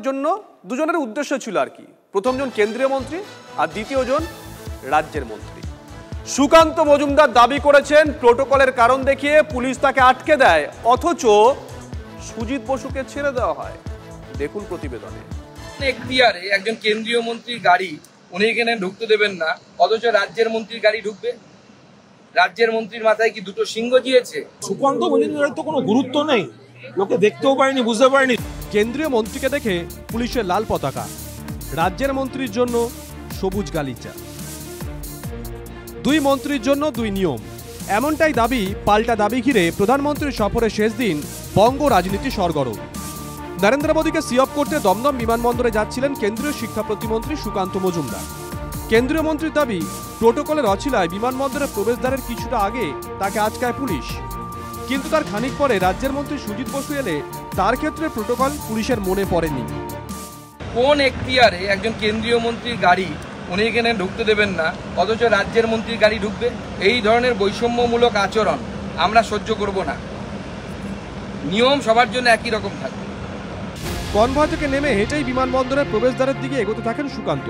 জন্য দুজনের উদ্দেশ্য ছিল আর কি, প্রথমজন কেন্দ্রীয় মন্ত্রী আর দ্বিতীয়জন রাজ্যের মন্ত্রী। সুকান্ত মজুমদার দাবি করেছেন প্রোটোকলের কারণ দেখিয়ে পুলিশ তাকে আটকে দেয়, অথচ সুজিত বসুকে ছেড়ে দেওয়া হয়। দেখুন প্রতিবেদনে। এখতিয়ারে একজন কেন্দ্রীয় মন্ত্রীর গাড়ি উনি এখানে ঢুকতে দেবেন না, অথচ রাজ্যের মন্ত্রীর গাড়ি ঢুকবে। রাজ্যের মন্ত্রীর মাথায় কি দুটো সিংহ জিয়েছে? সুকান্ত মজুমদারের তো কোনো গুরুত্ব নেই, লোকে দেখতেও পারেনি, বুঝতে পারেনি। কেন্দ্রীয় মন্ত্রীকে দেখে পুলিশের লাল পতাকা, রাজ্যের মন্ত্রীর জন্য সবুজ গালিচা। দুই মন্ত্রীর জন্য দুই নিয়ম, এমনটাই দাবি পাল্টা দাবি ঘিরে প্রধানমন্ত্রীর সফরের শেষ দিন বঙ্গ রাজনীতি সরগরম। নরেন্দ্র মোদীকে সি অফ করতে দমদম বিমানবন্দরে যাচ্ছিলেন কেন্দ্রীয় শিক্ষা প্রতিমন্ত্রী সুকান্ত মজুমদার। কেন্দ্রীয় মন্ত্রীর দাবি প্রোটোকলের অছিলায় বিমানবন্দরের প্রবেশদ্বারের কিছুটা আগে তাকে আটকায় পুলিশ, কিন্তু তার খানিক পরে রাজ্যের মন্ত্রী সুজিত বসু এলে তার ক্ষেত্রে প্রোটোকল পুলিশের মনে পড়েনি। কোন এখতিয়ারে একজন কেন্দ্রীয় মন্ত্রীর গাড়ি উনি এখানে ঢুকতে দেবেন না, অথচ রাজ্যের মন্ত্রীর গাড়ি ঢুকবে? এই ধরনের বৈষম্যমূলক আচরণ আমরা সহ্য করব না। নিয়ম সবার জন্য একই রকম থাকবে। কনভয় থেকে নেমে হেঁটেই বিমানবন্দরের প্রবেশদ্বারের দিকে এগোতে থাকেন সুকান্ত।